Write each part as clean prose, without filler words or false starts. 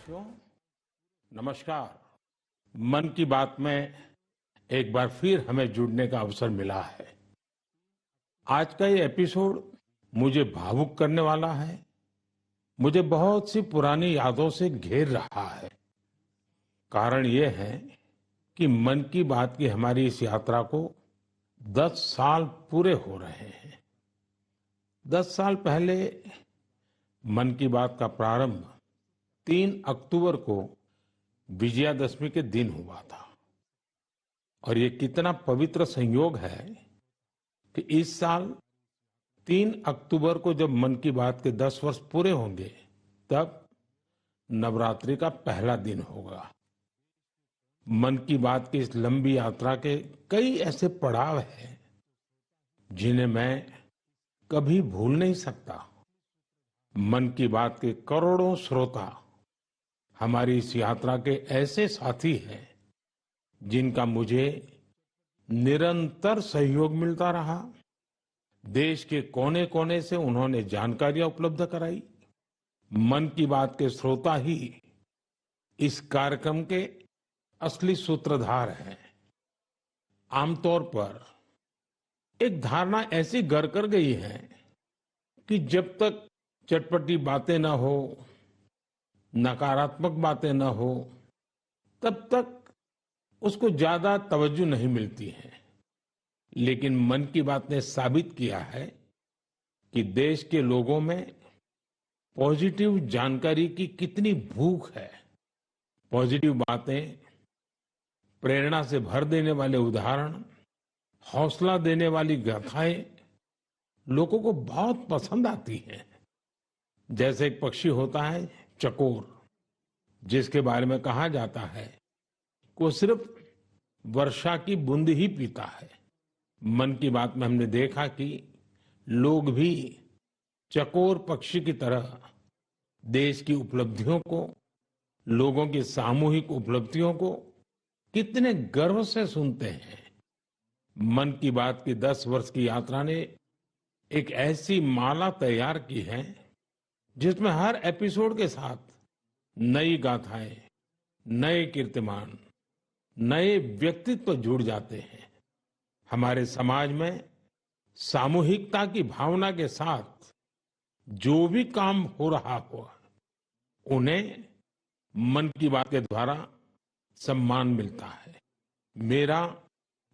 साथियों, नमस्कार। मन की बात में एक बार फिर हमें जुड़ने का अवसर मिला है। आज का ये एपिसोड मुझे भावुक करने वाला है। मुझे बहुत सी पुरानी यादों से घेर रहा है। कारण ये है कि मन की बात की हमारी इस यात्रा को 10 साल पूरे हो रहे हैं। 10 साल पहले मन की बात का प्रारंभ 3 अक्टूबर को विजयादशमी के दिन हुआ था। और ये कितना पवित्र संयोग है कि इस साल 3 अक्टूबर को जब मन की बात के 10 वर्ष पूरे होंगे, तब नवरात्रि का पहला दिन होगा। मन की बात की इस लंबी यात्रा के कई ऐसे पड़ाव हैं जिन्हें मैं कभी भूल नहीं सकता। मन की बात के करोड़ों श्रोता हमारी इस यात्रा के ऐसे साथी हैं जिनका मुझे निरंतर सहयोग मिलता रहा। देश के कोने कोने से उन्होंने जानकारियां उपलब्ध कराई। मन की बात के श्रोता ही इस कार्यक्रम के असली सूत्रधार हैं। आमतौर पर एक धारणा ऐसी घर कर गई है कि जब तक चटपटी बातें न हो, नकारात्मक बातें न हो, तब तक उसको ज्यादा तवज्जो नहीं मिलती है। लेकिन मन की बात ने साबित किया है कि देश के लोगों में पॉजिटिव जानकारी की कितनी भूख है। पॉजिटिव बातें, प्रेरणा से भर देने वाले उदाहरण, हौसला देने वाली गाथाएं लोगों को बहुत पसंद आती हैं। जैसे एक पक्षी होता है चकोर, जिसके बारे में कहा जाता है कि वो सिर्फ वर्षा की बूंद ही पीता है। मन की बात में हमने देखा कि लोग भी चकोर पक्षी की तरह देश की उपलब्धियों को, लोगों की सामूहिक उपलब्धियों को कितने गर्व से सुनते हैं। मन की बात की 10 वर्ष की यात्रा ने एक ऐसी माला तैयार की है जिसमें हर एपिसोड के साथ नई गाथाएं, नए कीर्तिमान, नए व्यक्तित्व जुड़ जाते हैं। हमारे समाज में सामूहिकता की भावना के साथ जो भी काम हो रहा हो, उन्हें मन की बात के द्वारा सम्मान मिलता है। मेरा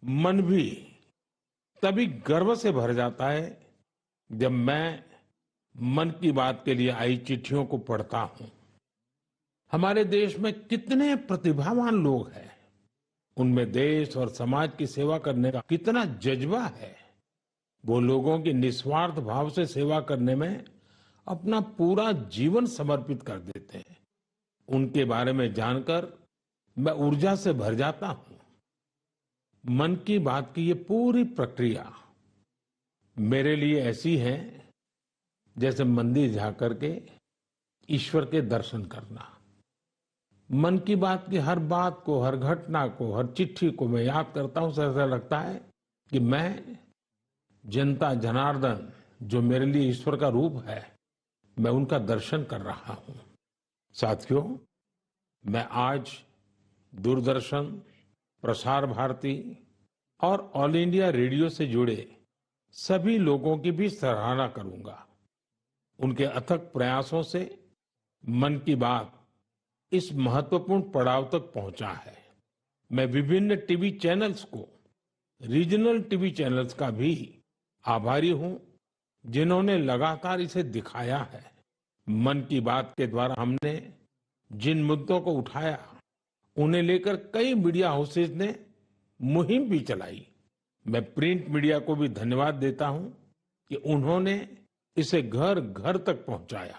मन भी तभी गर्व से भर जाता है जब मैं मन की बात के लिए आई चिट्ठियों को पढ़ता हूं। हमारे देश में कितने प्रतिभावान लोग हैं। उनमें देश और समाज की सेवा करने का कितना जज्बा है। वो लोगों की निस्वार्थ भाव से सेवा करने में अपना पूरा जीवन समर्पित कर देते हैं। उनके बारे में जानकर मैं ऊर्जा से भर जाता हूं। मन की बात की ये पूरी प्रक्रिया मेरे लिए ऐसी है जैसे मंदिर जाकर के ईश्वर के दर्शन करना। मन की बात की हर बात को, हर घटना को, हर चिट्ठी को मैं याद करता हूं, ऐसा लगता है कि मैं जनता जनार्दन, जो मेरे लिए ईश्वर का रूप है, मैं उनका दर्शन कर रहा हूं। साथियों, मैं आज दूरदर्शन, प्रसार भारती और ऑल इंडिया रेडियो से जुड़े सभी लोगों की भी सराहना करूंगा। उनके अथक प्रयासों से मन की बात इस महत्वपूर्ण पड़ाव तक पहुंचा है। मैं विभिन्न टीवी चैनल्स को, रीजनल टीवी चैनल्स का भी आभारी हूं, जिन्होंने लगातार इसे दिखाया है। मन की बात के द्वारा हमने जिन मुद्दों को उठाया, उन्हें लेकर कई मीडिया हाउसेज ने मुहिम भी चलाई। मैं प्रिंट मीडिया को भी धन्यवाद देता हूं कि उन्होंने इसे घर घर तक पहुंचाया।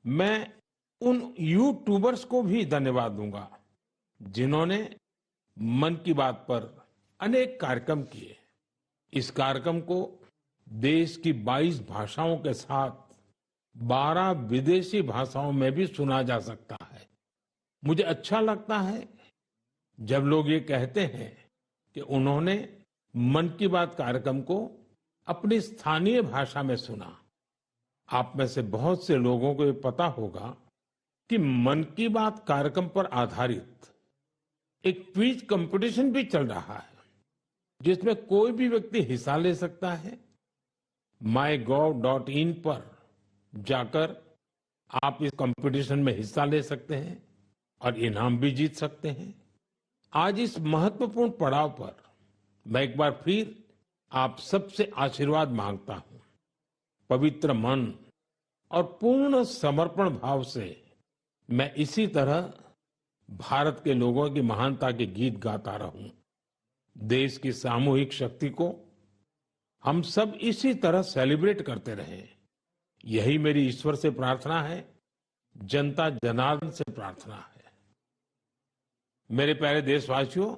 मैं उन यूट्यूबर्स को भी धन्यवाद दूंगा जिन्होंने मन की बात पर अनेक कार्यक्रम किए। इस कार्यक्रम को देश की 22 भाषाओं के साथ 12 विदेशी भाषाओं में भी सुना जा सकता है। मुझे अच्छा लगता है जब लोग ये कहते हैं कि उन्होंने मन की बात कार्यक्रम को अपनी स्थानीय भाषा में सुना। आप में से बहुत से लोगों को ये पता होगा कि मन की बात कार्यक्रम पर आधारित एक क्विज कंपटीशन भी चल रहा है जिसमें कोई भी व्यक्ति हिस्सा ले सकता है। mygov.in पर जाकर आप इस कंपटीशन में हिस्सा ले सकते हैं और इनाम भी जीत सकते हैं। आज इस महत्वपूर्ण पड़ाव पर मैं एक बार फिर आप सबसे आशीर्वाद मांगता हूं। पवित्र मन और पूर्ण समर्पण भाव से मैं इसी तरह भारत के लोगों की महानता के गीत गाता रहूं। देश की सामूहिक शक्ति को हम सब इसी तरह सेलिब्रेट करते रहें, यही मेरी ईश्वर से प्रार्थना है, जनता जनार्दन से प्रार्थना है। मेरे प्यारे देशवासियों,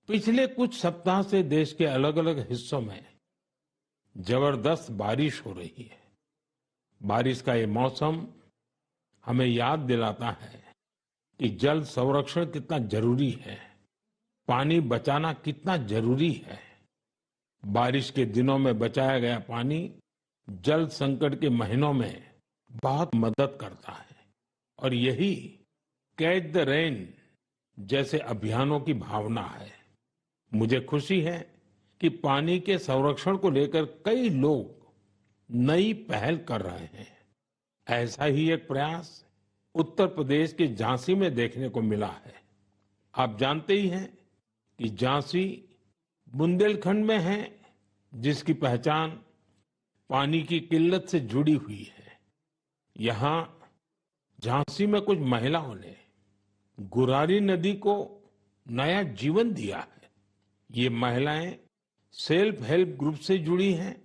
पिछले कुछ सप्ताह से देश के अलग अलग हिस्सों में जबरदस्त बारिश हो रही है। बारिश का ये मौसम हमें याद दिलाता है कि जल संरक्षण कितना जरूरी है, पानी बचाना कितना जरूरी है। बारिश के दिनों में बचाया गया पानी जल संकट के महीनों में बहुत मदद करता है और यही कैच द रेन जैसे अभियानों की भावना है। मुझे खुशी है कि पानी के संरक्षण को लेकर कई लोग नई पहल कर रहे हैं। ऐसा ही एक प्रयास उत्तर प्रदेश के झांसी में देखने को मिला है। आप जानते ही हैं कि झांसी बुंदेलखंड में है, जिसकी पहचान पानी की किल्लत से जुड़ी हुई है। यहाँ झांसी में कुछ महिलाओं ने गुरारी नदी को नया जीवन दिया है। ये महिलाएं सेल्फ हेल्प ग्रुप से जुड़ी हैं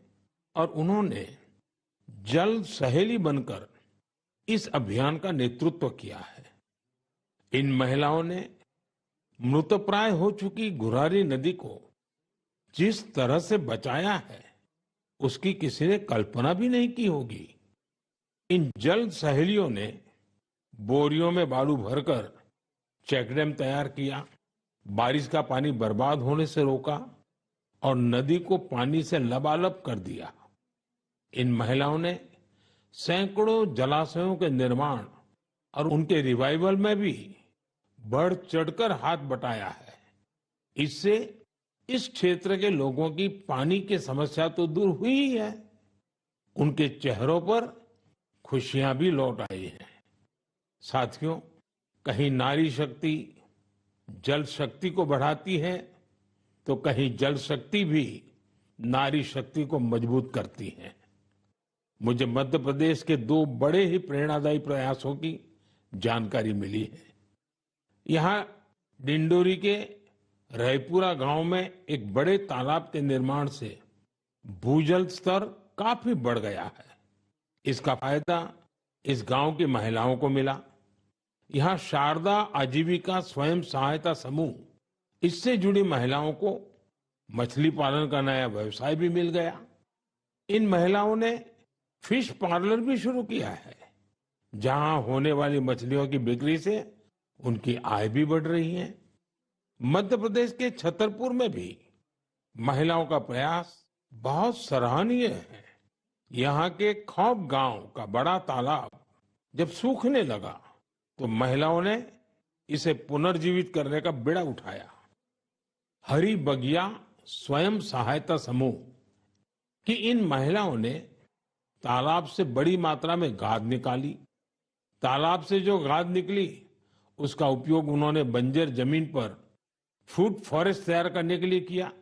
और उन्होंने जल सहेली बनकर इस अभियान का नेतृत्व किया है। इन महिलाओं ने मृतप्राय हो चुकी गुरारी नदी को जिस तरह से बचाया है, उसकी किसी ने कल्पना भी नहीं की होगी। इन जल सहेलियों ने बोरियों में बालू भरकर चेकडैम तैयार किया, बारिश का पानी बर्बाद होने से रोका और नदी को पानी से लबालब कर दिया। इन महिलाओं ने सैकड़ों जलाशयों के निर्माण और उनके रिवाइवल में भी बढ़ चढ़कर हाथ बटाया है। इससे इस क्षेत्र के लोगों की पानी की समस्या तो दूर हुई ही है, उनके चेहरों पर खुशियां भी लौट आई हैं। साथियों, कहीं नारी शक्ति जल शक्ति को बढ़ाती है तो कहीं जल शक्ति भी नारी शक्ति को मजबूत करती है। मुझे मध्य प्रदेश के दो बड़े ही प्रेरणादायी प्रयासों की जानकारी मिली है। यहाँ डिंडोरी के रायपुरा गांव में एक बड़े तालाब के निर्माण से भूजल स्तर काफी बढ़ गया है। इसका फायदा इस गांव की महिलाओं को मिला। यहाँ शारदा आजीविका स्वयं सहायता समूह, इससे जुड़ी महिलाओं को मछली पालन का नया व्यवसाय भी मिल गया। इन महिलाओं ने फिश पार्लर भी शुरू किया है, जहां होने वाली मछलियों की बिक्री से उनकी आय भी बढ़ रही है। मध्य प्रदेश के छतरपुर में भी महिलाओं का प्रयास बहुत सराहनीय है। यहाँ के खौब गांव का बड़ा तालाब जब सूखने लगा तो महिलाओं ने इसे पुनर्जीवित करने का बीड़ा उठाया। हरी बगिया स्वयं सहायता समूह की इन महिलाओं ने तालाब से बड़ी मात्रा में गाद निकाली। तालाब से जो गाद निकली उसका उपयोग उन्होंने बंजर जमीन पर फूड फॉरेस्ट तैयार करने के लिए किया।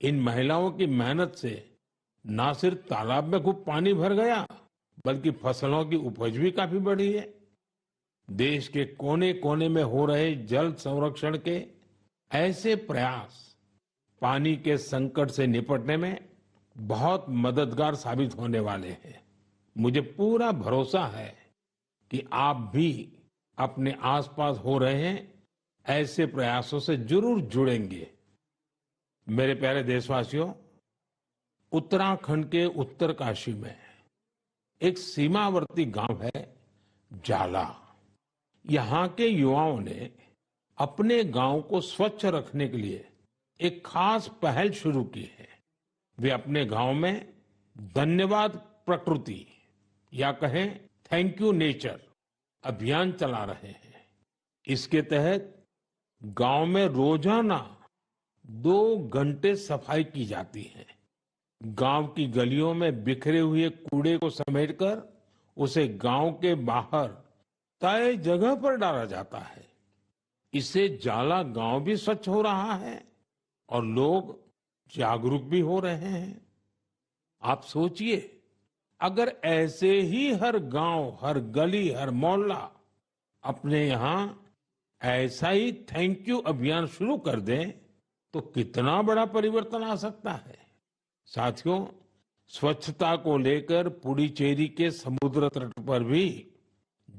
इन महिलाओं की मेहनत से न सिर्फ तालाब में खूब पानी भर गया, बल्कि फसलों की उपज भी काफी बढ़ी है। देश के कोने कोने में हो रहे जल संरक्षण के ऐसे प्रयास पानी के संकट से निपटने में बहुत मददगार साबित होने वाले हैं। मुझे पूरा भरोसा है कि आप भी अपने आसपास हो रहे हैं ऐसे प्रयासों से जरूर जुड़ेंगे। मेरे प्यारे देशवासियों, उत्तराखंड के उत्तरकाशी में एक सीमावर्ती गांव है जाला। यहाँ के युवाओं ने अपने गांव को स्वच्छ रखने के लिए एक खास पहल शुरू की है। वे अपने गांव में धन्यवाद प्रकृति या कहें थैंक यू नेचर अभियान चला रहे हैं। इसके तहत गांव में रोजाना 2 घंटे सफाई की जाती है। गांव की गलियों में बिखरे हुए कूड़े को समेटकर उसे गांव के बाहर तय जगह पर डाला जाता है। इससे जाला गांव भी स्वच्छ हो रहा है और लोग जागरूक भी हो रहे हैं। आप सोचिए, अगर ऐसे ही हर गांव, हर गली, हर मोहल्ला अपने यहाँ ऐसा ही थैंक यू अभियान शुरू कर दें तो कितना बड़ा परिवर्तन आ सकता है। साथियों, स्वच्छता को लेकर पुडुचेरी के समुद्र तट पर भी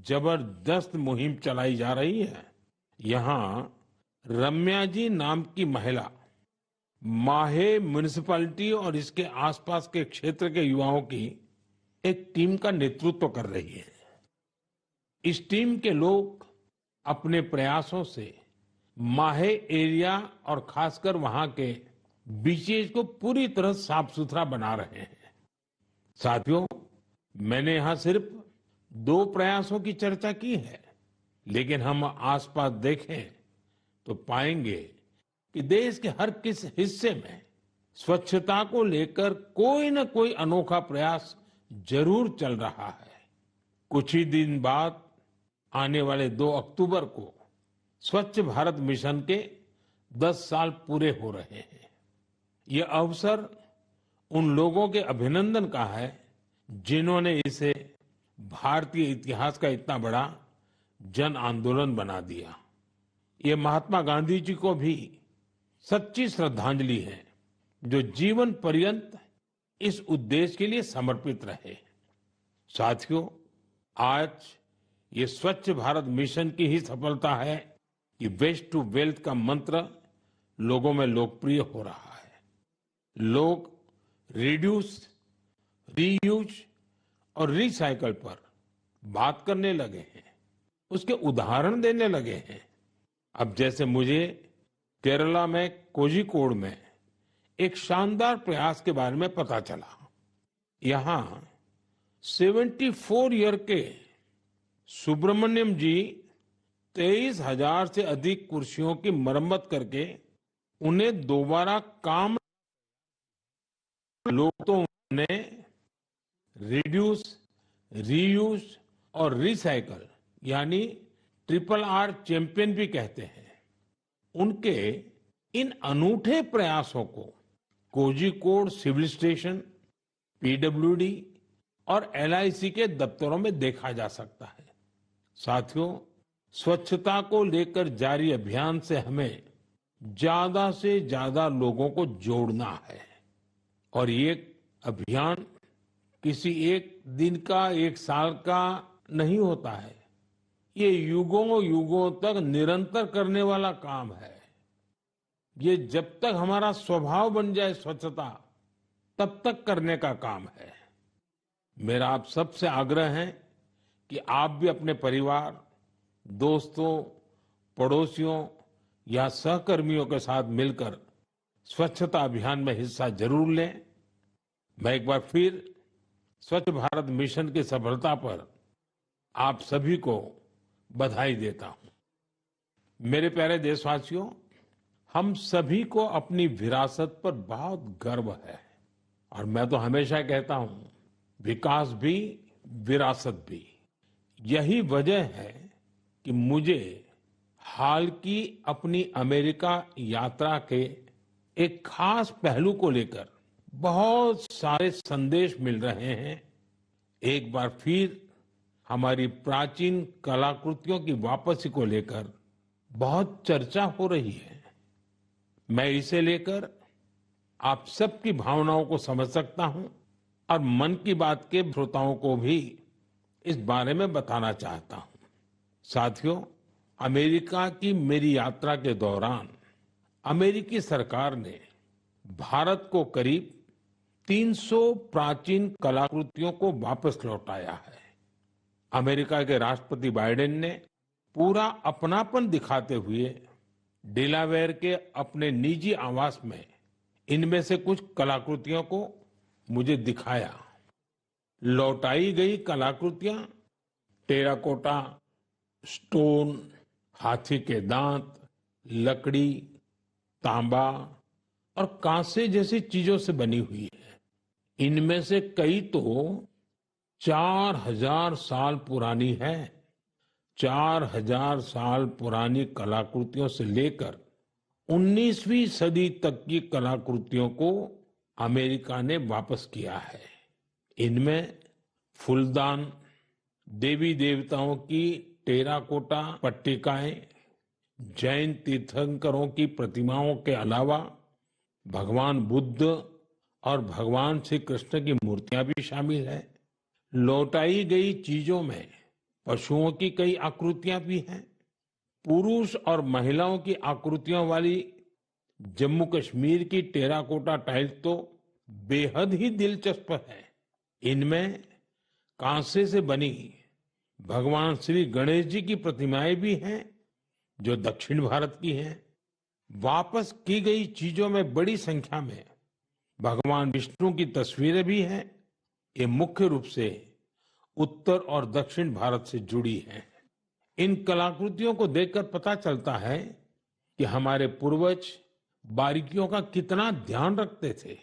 जबरदस्त मुहिम चलाई जा रही है। यहाँ रम्या जी नाम की महिला माहे म्युनिसिपैलिटी और इसके आसपास के क्षेत्र के युवाओं की एक टीम का नेतृत्व कर रही है। इस टीम के लोग अपने प्रयासों से माहे एरिया और खासकर वहां के बीचेस को पूरी तरह साफ सुथरा बना रहे हैं। साथियों, मैंने यहां सिर्फ 2 प्रयासों की चर्चा की है, लेकिन हम आसपास देखें तो पाएंगे कि देश के हर किस हिस्से में स्वच्छता को लेकर कोई न कोई अनोखा प्रयास जरूर चल रहा है। कुछ ही दिन बाद आने वाले 2 अक्टूबर को स्वच्छ भारत मिशन के 10 साल पूरे हो रहे हैं। ये अवसर उन लोगों के अभिनंदन का है जिन्होंने इसे भारतीय इतिहास का इतना बड़ा जन आंदोलन बना दिया। ये महात्मा गांधी जी को भी सच्ची श्रद्धांजलि है, जो जीवन पर्यंत इस उद्देश्य के लिए समर्पित रहे। साथियों, आज ये स्वच्छ भारत मिशन की ही सफलता है कि वेस्ट टू वेल्थ का मंत्र लोगों में लोकप्रिय हो रहा है। लोग रिड्यूस, रीयूज और रिसाइकल पर बात करने लगे हैं, उसके उदाहरण देने लगे हैं। अब जैसे मुझे केरला में कोझिकोड में एक शानदार प्रयास के बारे में पता चला। यहाँ 74 ईयर के सुब्रमण्यम जी 23,000 से अधिक कुर्सियों की मरम्मत करके उन्हें दोबारा काम, लोग तो उन्हें रिड्यूस, रीयूज और रिसाइकल यानी RRR चैंपियन भी कहते हैं। उनके इन अनूठे प्रयासों को कोझिकोड सिविल स्टेशन, पीडब्ल्यूडी और LIC के दफ्तरों में देखा जा सकता है। साथियों, स्वच्छता को लेकर जारी अभियान से हमें ज्यादा से ज्यादा लोगों को जोड़ना है और ये अभियान किसी एक दिन का, एक साल का नहीं होता है। ये युगों युगों तक निरंतर करने वाला काम है। ये जब तक हमारा स्वभाव बन जाए स्वच्छता, तब तक करने का काम है। मेरा आप सबसे आग्रह है कि आप भी अपने परिवार, दोस्तों, पड़ोसियों या सहकर्मियों के साथ मिलकर स्वच्छता अभियान में हिस्सा जरूर लें। मैं एक बार फिर स्वच्छ भारत मिशन की सफलता पर आप सभी को बधाई देता हूं। मेरे प्यारे देशवासियों, हम सभी को अपनी विरासत पर बहुत गर्व है और मैं तो हमेशा कहता हूं, विकास भी, विरासत भी। यही वजह है कि मुझे हाल की अपनी अमेरिका यात्रा के एक खास पहलू को लेकर बहुत सारे संदेश मिल रहे हैं। एक बार फिर हमारी प्राचीन कलाकृतियों की वापसी को लेकर बहुत चर्चा हो रही है। मैं इसे लेकर आप सबकी भावनाओं को समझ सकता हूं और मन की बात के श्रोताओं को भी इस बारे में बताना चाहता हूं। साथियों, अमेरिका की मेरी यात्रा के दौरान अमेरिकी सरकार ने भारत को करीब 300 प्राचीन कलाकृतियों को वापस लौटाया है। अमेरिका के राष्ट्रपति बाइडेन ने पूरा अपनापन दिखाते हुए डेलावेयर के अपने निजी आवास में इनमें से कुछ कलाकृतियों को मुझे दिखाया। लौटाई गई कलाकृतियां टेराकोटा, स्टोन, हाथी के दांत, लकड़ी, तांबा और कांसे जैसी चीजों से बनी हुई है। इनमें से कई तो 4000 साल पुरानी है। 4000 साल पुरानी कलाकृतियों से लेकर 19वीं सदी तक की कलाकृतियों को अमेरिका ने वापस किया है। इनमें फूलदान, देवी देवताओं की टेराकोटा पट्टिकाएं, जैन तीर्थंकरों की प्रतिमाओं के अलावा भगवान बुद्ध और भगवान श्री कृष्ण की मूर्तियां भी शामिल है। लौटाई गई चीजों में पशुओं की कई आकृतियां भी हैं। पुरुष और महिलाओं की आकृतियों वाली जम्मू कश्मीर की टेराकोटा टाइल्स तो बेहद ही दिलचस्प है। इनमें कांसे से बनी भगवान श्री गणेश जी की प्रतिमाएं भी हैं, जो दक्षिण भारत की हैं। वापस की गई चीजों में बड़ी संख्या में भगवान विष्णु की तस्वीरें भी हैं। ये मुख्य रूप से उत्तर और दक्षिण भारत से जुड़ी हैं। इन कलाकृतियों को देखकर पता चलता है कि हमारे पूर्वज बारीकियों का कितना ध्यान रखते थे।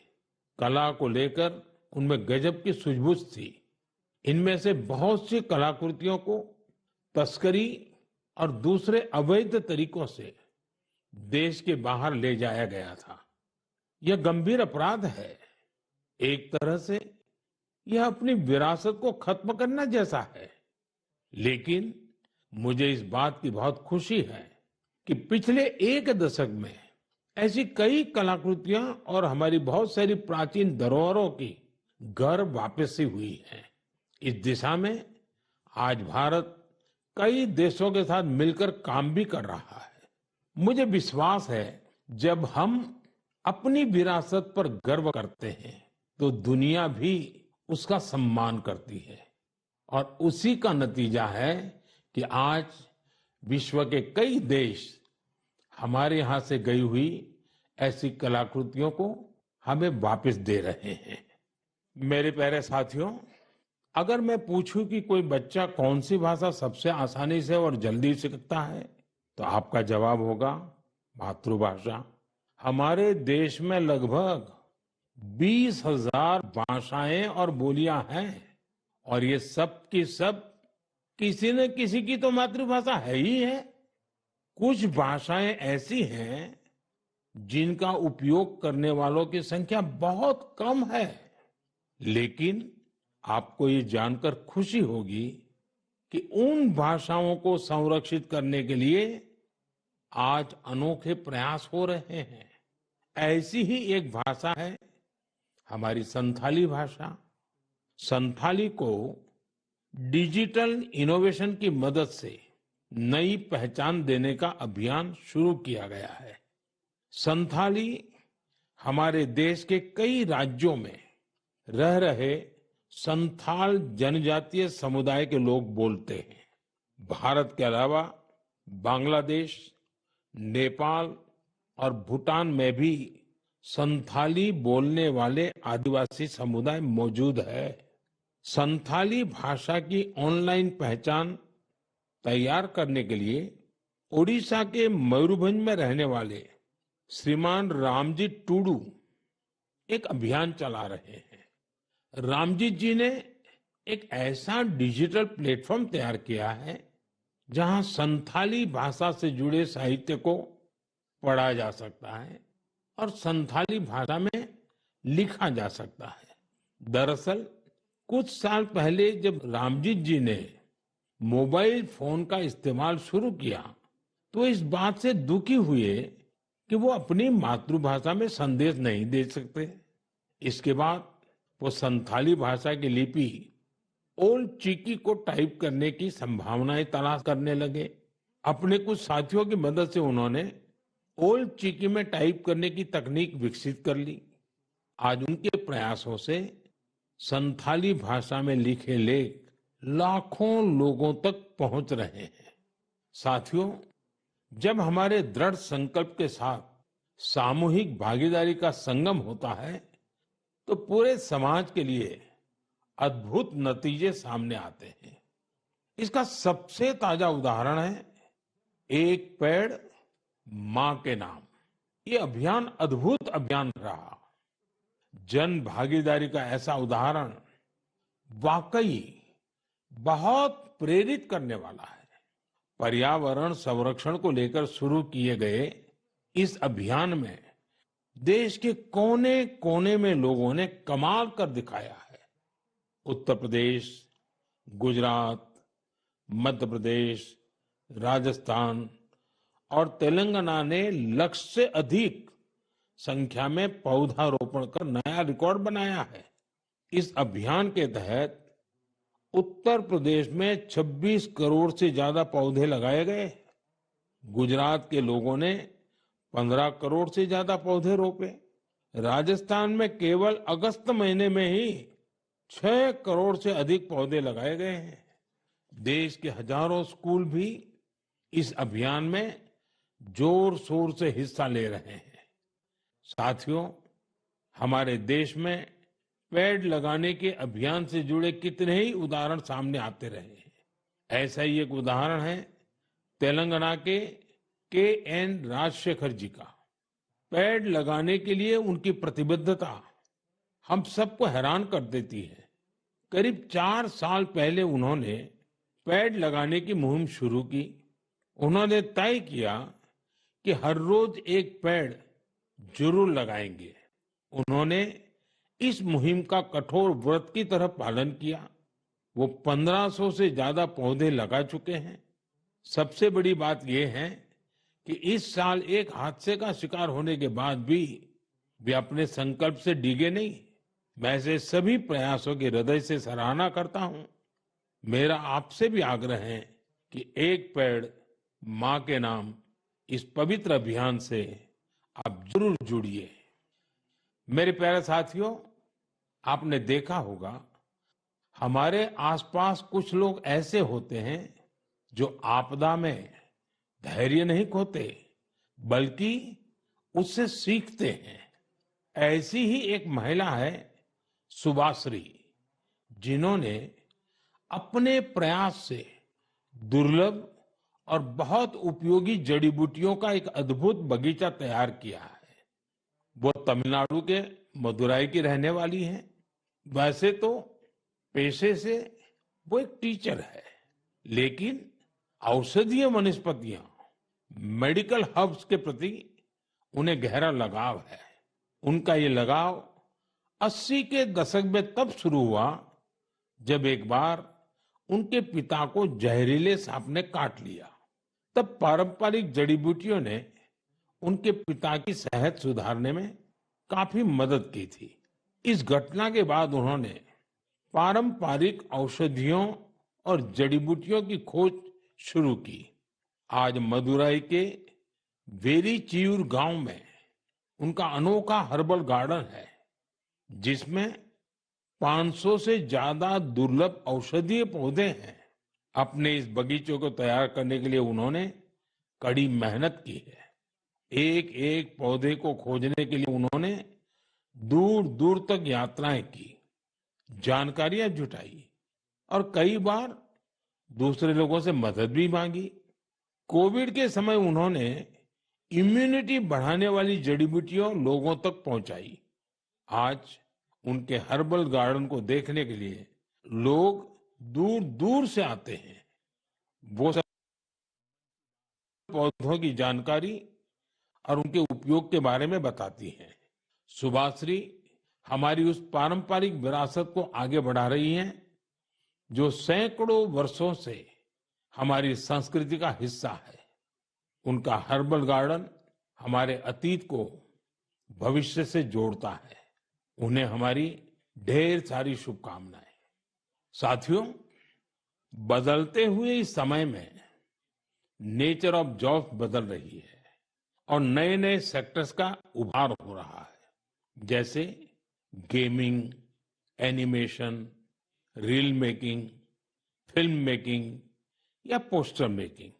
कला को लेकर उनमें गजब की सूझबूझ थी। इनमें से बहुत सी कलाकृतियों को तस्करी और दूसरे अवैध तरीकों से देश के बाहर ले जाया गया था। यह गंभीर अपराध है। एक तरह से यह अपनी विरासत को खत्म करना जैसा है। लेकिन मुझे इस बात की बहुत खुशी है कि पिछले एक दशक में ऐसी कई कलाकृतियां और हमारी बहुत सारी प्राचीन धरोहरों की घर वापसी हुई है। इस दिशा में आज भारत कई देशों के साथ मिलकर काम भी कर रहा है। मुझे विश्वास है, जब हम अपनी विरासत पर गर्व करते हैं तो दुनिया भी उसका सम्मान करती है। और उसी का नतीजा है कि आज विश्व के कई देश हमारे यहां से गई हुई ऐसी कलाकृतियों को हमें वापस दे रहे हैं। मेरे प्यारे साथियों, अगर मैं पूछूं कि कोई बच्चा कौन सी भाषा सबसे आसानी से और जल्दी सीखता है, तो आपका जवाब होगा मातृभाषा। हमारे देश में लगभग 20,000 भाषाएं और बोलियां हैं और ये सब की सब किसी न किसी की तो मातृभाषा है ही है। कुछ भाषाएं ऐसी हैं जिनका उपयोग करने वालों की संख्या बहुत कम है। लेकिन आपको ये जानकर खुशी होगी कि उन भाषाओं को संरक्षित करने के लिए आज अनोखे प्रयास हो रहे हैं। ऐसी ही एक भाषा है हमारी संथाली भाषा। संथाली को डिजिटल इनोवेशन की मदद से नई पहचान देने का अभियान शुरू किया गया है। संथाली हमारे देश के कई राज्यों में रह रहे संथाल जनजातीय समुदाय के लोग बोलते हैं। भारत के अलावा बांग्लादेश, नेपाल और भूटान में भी संथाली बोलने वाले आदिवासी समुदाय मौजूद है। संथाली भाषा की ऑनलाइन पहचान तैयार करने के लिए ओडिशा के मयूरभंज में रहने वाले श्रीमान रामजी टूडू एक अभियान चला रहे हैं। रामजीत जी ने एक ऐसा डिजिटल प्लेटफॉर्म तैयार किया है जहां संथाली भाषा से जुड़े साहित्य को पढ़ा जा सकता है और संथाली भाषा में लिखा जा सकता है। दरअसल कुछ साल पहले जब रामजीत जी ने मोबाइल फोन का इस्तेमाल शुरू किया तो इस बात से दुखी हुए कि वो अपनी मातृभाषा में संदेश नहीं दे सकते। इसके बाद वो संथाली भाषा की लिपि ओल्ड चिकी को टाइप करने की संभावनाएं तलाश करने लगे। अपने कुछ साथियों की मदद से उन्होंने ओल्ड चिकी में टाइप करने की तकनीक विकसित कर ली। आज उनके प्रयासों से संथाली भाषा में लिखे लेख लाखों लोगों तक पहुंच रहे हैं। साथियों, जब हमारे दृढ़ संकल्प के साथ सामूहिक भागीदारी का संगम होता है तो पूरे समाज के लिए अद्भुत नतीजे सामने आते हैं। इसका सबसे ताजा उदाहरण है एक पेड़ मां के नाम। ये अभियान अद्भुत अभियान रहा। जन भागीदारी का ऐसा उदाहरण वाकई बहुत प्रेरित करने वाला है। पर्यावरण संरक्षण को लेकर शुरू किए गए इस अभियान में देश के कोने कोने में लोगों ने कमाल कर दिखाया है। उत्तर प्रदेश, गुजरात, मध्य प्रदेश, राजस्थान और तेलंगाना ने लक्ष्य से अधिक संख्या में पौधारोपण कर नया रिकॉर्ड बनाया है। इस अभियान के तहत उत्तर प्रदेश में 26 करोड़ से ज्यादा पौधे लगाए गए। गुजरात के लोगों ने 15 करोड़ से ज्यादा पौधे रोपे। राजस्थान में केवल अगस्त महीने में ही 6 करोड़ से अधिक पौधे लगाए गए हैं। देश के हजारों स्कूल भी इस अभियान में जोर शोर से हिस्सा ले रहे हैं। साथियों, हमारे देश में पेड़ लगाने के अभियान से जुड़े कितने ही उदाहरण सामने आते रहे हैं। ऐसा ही एक उदाहरण है तेलंगाना के एन राजशेखर जी का। पेड़ लगाने के लिए उनकी प्रतिबद्धता हम सबको हैरान कर देती है। करीब 4 साल पहले उन्होंने पेड़ लगाने की मुहिम शुरू की। उन्होंने तय किया कि हर रोज एक पेड़ जरूर लगाएंगे। उन्होंने इस मुहिम का कठोर व्रत की तरह पालन किया। वो 1500 से ज्यादा पौधे लगा चुके हैं। सबसे बड़ी बात यह है कि इस साल एक हादसे का शिकार होने के बाद भी वे अपने संकल्प से डिगे नहीं। मैं ऐसे सभी प्रयासों की हृदय से सराहना करता हूं। मेरा आपसे भी आग्रह है कि एक पेड़ मां के नाम इस पवित्र अभियान से आप जरूर जुड़िए। मेरे प्यारे साथियों, आपने देखा होगा हमारे आसपास कुछ लोग ऐसे होते हैं जो आपदा में धैर्य नहीं खोते बल्कि उससे सीखते हैं। ऐसी ही एक महिला है सुभाश्री, जिन्होंने अपने प्रयास से दुर्लभ और बहुत उपयोगी जड़ी बूटियों का एक अद्भुत बगीचा तैयार किया है। वो तमिलनाडु के मदुराई की रहने वाली हैं। वैसे तो पेशे से वो एक टीचर है, लेकिन औषधीय वनस्पतियां, मेडिकल हर्ब्स के प्रति उन्हें गहरा लगाव है। उनका ये लगाव 80 के दशक में तब शुरू हुआ जब एक बार उनके पिता को जहरीले सांप ने काट लिया। तब पारंपरिक जड़ी बूटियों ने उनके पिता की सेहत सुधारने में काफी मदद की थी। इस घटना के बाद उन्होंने पारंपरिक औषधियों और जड़ी बूटियों की खोज शुरू की। आज मदुराई के वेरीचियूर गांव में उनका अनोखा हर्बल गार्डन है, जिसमें 500 से ज्यादा दुर्लभ औषधीय पौधे हैं। अपने इस बगीचे को तैयार करने के लिए उन्होंने कड़ी मेहनत की है। एक एक पौधे को खोजने के लिए उन्होंने दूर दूर तक यात्राएं की, जानकारियां जुटाई और कई बार दूसरे लोगों से मदद भी मांगी। कोविड के समय उन्होंने इम्यूनिटी बढ़ाने वाली जड़ी बूटियां लोगों तक पहुंचाई। आज उनके हर्बल गार्डन को देखने के लिए लोग दूर दूर से आते हैं। वो सब पौधों की जानकारी और उनके उपयोग के बारे में बताती हैं। सुभाश्री हमारी उस पारंपरिक विरासत को आगे बढ़ा रही हैं, जो सैकड़ों वर्षों से हमारी संस्कृति का हिस्सा है। उनका हर्बल गार्डन हमारे अतीत को भविष्य से जोड़ता है। उन्हें हमारी ढेर सारी शुभकामनाएं। साथियों, बदलते हुए इस समय में नेचर ऑफ जॉब्स बदल रही है और नए नए सेक्टर्स का उभार हो रहा है, जैसे gaming, animation, reel making, film making या पोस्टर मेकिंग।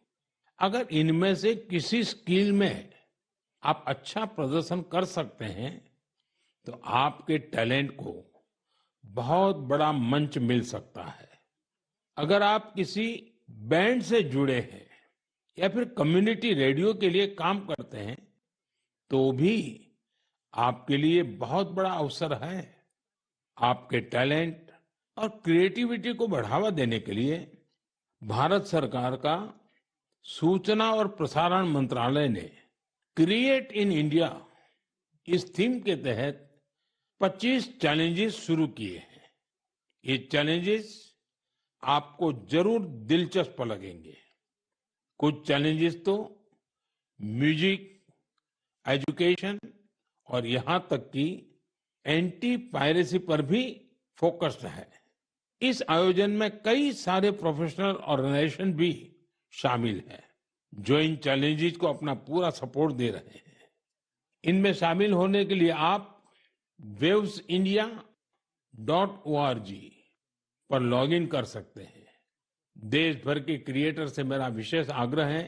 अगर इनमें से किसी स्किल में आप अच्छा प्रदर्शन कर सकते हैं तो आपके टैलेंट को बहुत बड़ा मंच मिल सकता है। अगर आप किसी बैंड से जुड़े हैं या फिर कम्युनिटी रेडियो के लिए काम करते हैं तो भी आपके लिए बहुत बड़ा अवसर है। आपके टैलेंट और क्रिएटिविटी को बढ़ावा देने के लिए भारत सरकार का सूचना और प्रसारण मंत्रालय ने क्रिएट इन इंडिया इस थीम के तहत 25 चैलेंजेस शुरू किए हैं। ये चैलेंजेस आपको जरूर दिलचस्प लगेंगे। कुछ चैलेंजेस तो म्यूजिक, एजुकेशन और यहाँ तक कि एंटी पायरेसी पर भी फोकस्ड है। इस आयोजन में कई सारे प्रोफेशनल ऑर्गेनाइजेशन भी शामिल हैं जो इन चैलेंजेस को अपना पूरा सपोर्ट दे रहे हैं। इनमें शामिल होने के लिए आप wavesindia.org पर लॉगिन कर सकते हैं। देश भर के क्रिएटर से मेरा विशेष आग्रह है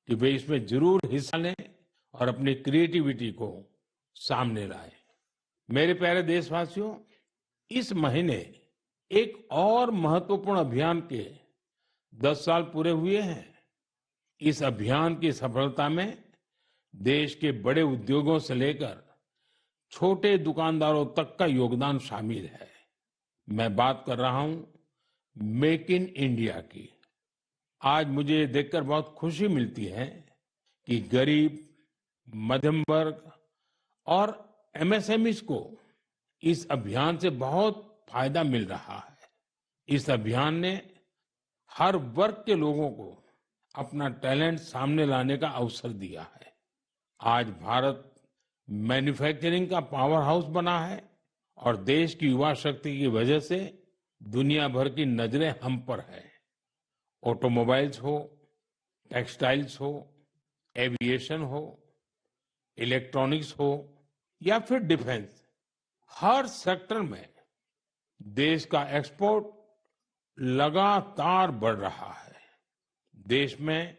कि वे इसमें जरूर हिस्सा लें और अपनी क्रिएटिविटी को सामने लाएं। मेरे प्यारे देशवासियों, इस महीने एक और महत्वपूर्ण अभियान के 10 साल पूरे हुए हैं। इस अभियान की सफलता में देश के बड़े उद्योगों से लेकर छोटे दुकानदारों तक का योगदान शामिल है। मैं बात कर रहा हूं मेक इन इंडिया की। आज मुझे ये देखकर बहुत खुशी मिलती है कि गरीब, मध्यम वर्ग और एमएसएमईज को इस अभियान से बहुत फायदा मिल रहा है। इस अभियान ने हर वर्ग के लोगों को अपना टैलेंट सामने लाने का अवसर दिया है। आज भारत मैन्युफैक्चरिंग का पावर हाउस बना है और देश की युवा शक्ति की वजह से दुनिया भर की नजरें हम पर है। ऑटोमोबाइल्स हो, टेक्सटाइल्स हो, एविएशन हो, इलेक्ट्रॉनिक्स हो या फिर डिफेंस, हर सेक्टर में देश का एक्सपोर्ट लगातार बढ़ रहा है। देश में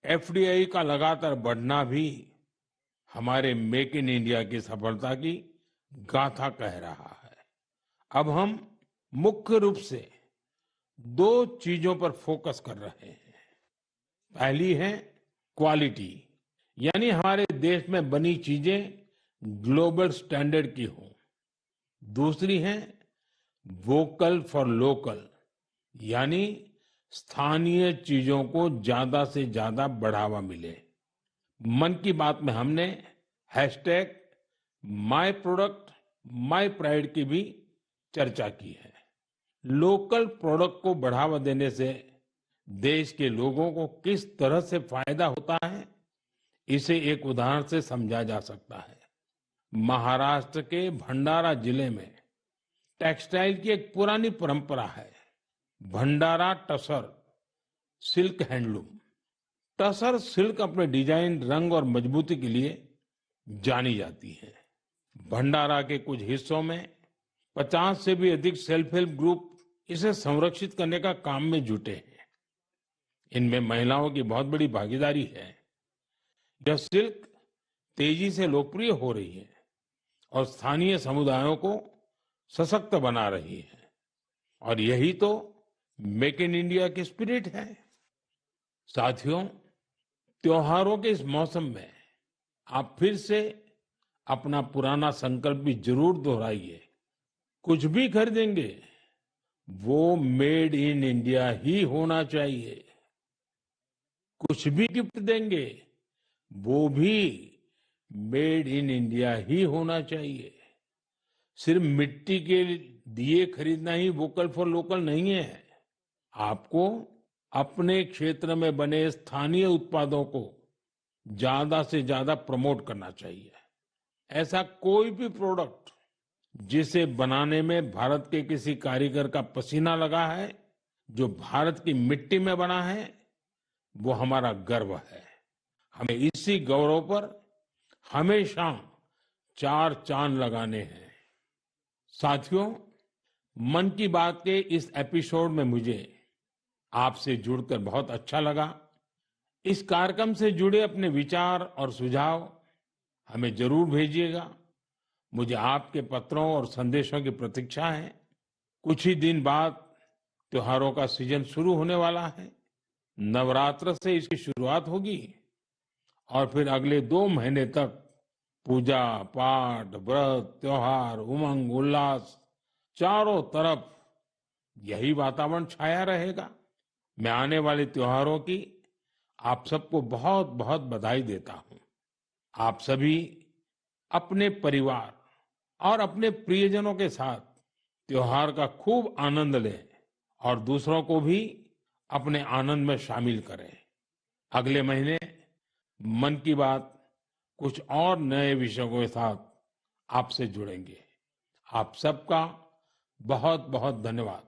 एफडीआई का लगातार बढ़ना भी हमारे मेक इन इंडिया की सफलता की गाथा कह रहा है। अब हम मुख्य रूप से 2 चीजों पर फोकस कर रहे हैं। पहली है क्वालिटी, यानी हमारे देश में बनी चीजें ग्लोबल स्टैंडर्ड की हो। दूसरी है वोकल फॉर लोकल, यानी स्थानीय चीजों को ज्यादा से ज्यादा बढ़ावा मिले। मन की बात में हमने hashtag my product my pride की भी चर्चा की है। लोकल प्रोडक्ट को बढ़ावा देने से देश के लोगों को किस तरह से फायदा होता है, इसे एक उदाहरण से समझा जा सकता है। महाराष्ट्र के भंडारा जिले में टेक्सटाइल की एक पुरानी परंपरा है, Bhandara tussar silk handloom. Tussar silk अपने डिजाइन, रंग और मजबूती के लिए जानी जाती है। भंडारा के कुछ हिस्सों में 50 से भी अधिक सेल्फ हेल्प ग्रुप इसे संरक्षित करने का काम में जुटे हैं। इनमें महिलाओं की बहुत बड़ी भागीदारी है। यह सिल्क तेजी से लोकप्रिय हो रही है और स्थानीय समुदायों को सशक्त बना रही है। और यही तो मेक इन इंडिया की स्पिरिट है। साथियों, त्योहारों के इस मौसम में आप फिर से अपना पुराना संकल्प भी जरूर दोहराइए। कुछ भी खरीदेंगे वो मेड इन इंडिया ही होना चाहिए। कुछ भी गिफ्ट देंगे वो भी मेड इन इंडिया ही होना चाहिए। सिर्फ मिट्टी के दिए खरीदना ही वोकल फॉर लोकल नहीं है। आपको अपने क्षेत्र में बने स्थानीय उत्पादों को ज्यादा से ज्यादा प्रमोट करना चाहिए। ऐसा कोई भी प्रोडक्ट जिसे बनाने में भारत के किसी कारीगर का पसीना लगा है, जो भारत की मिट्टी में बना है, वो हमारा गर्व है। हमें इसी गौरव पर हमेशा 4 चांद लगाने हैं। साथियों, मन की बात के इस एपिसोड में मुझे आपसे जुड़कर बहुत अच्छा लगा। इस कार्यक्रम से जुड़े अपने विचार और सुझाव हमें जरूर भेजिएगा। मुझे आपके पत्रों और संदेशों की प्रतीक्षा है। कुछ ही दिन बाद त्योहारों का सीजन शुरू होने वाला है। नवरात्र से इसकी शुरुआत होगी और फिर अगले 2 महीने तक पूजा पाठ, व्रत, त्योहार, उमंग उल्लास, चारों तरफ यही वातावरण छाया रहेगा। मैं आने वाले त्योहारों की आप सबको बहुत बहुत बधाई देता हूं। आप सभी अपने परिवार और अपने प्रियजनों के साथ त्योहार का खूब आनंद लें और दूसरों को भी अपने आनंद में शामिल करें। अगले महीने मन की बात कुछ और नए विषयों के साथ आपसे जुड़ेंगे। आप सबका बहुत बहुत धन्यवाद।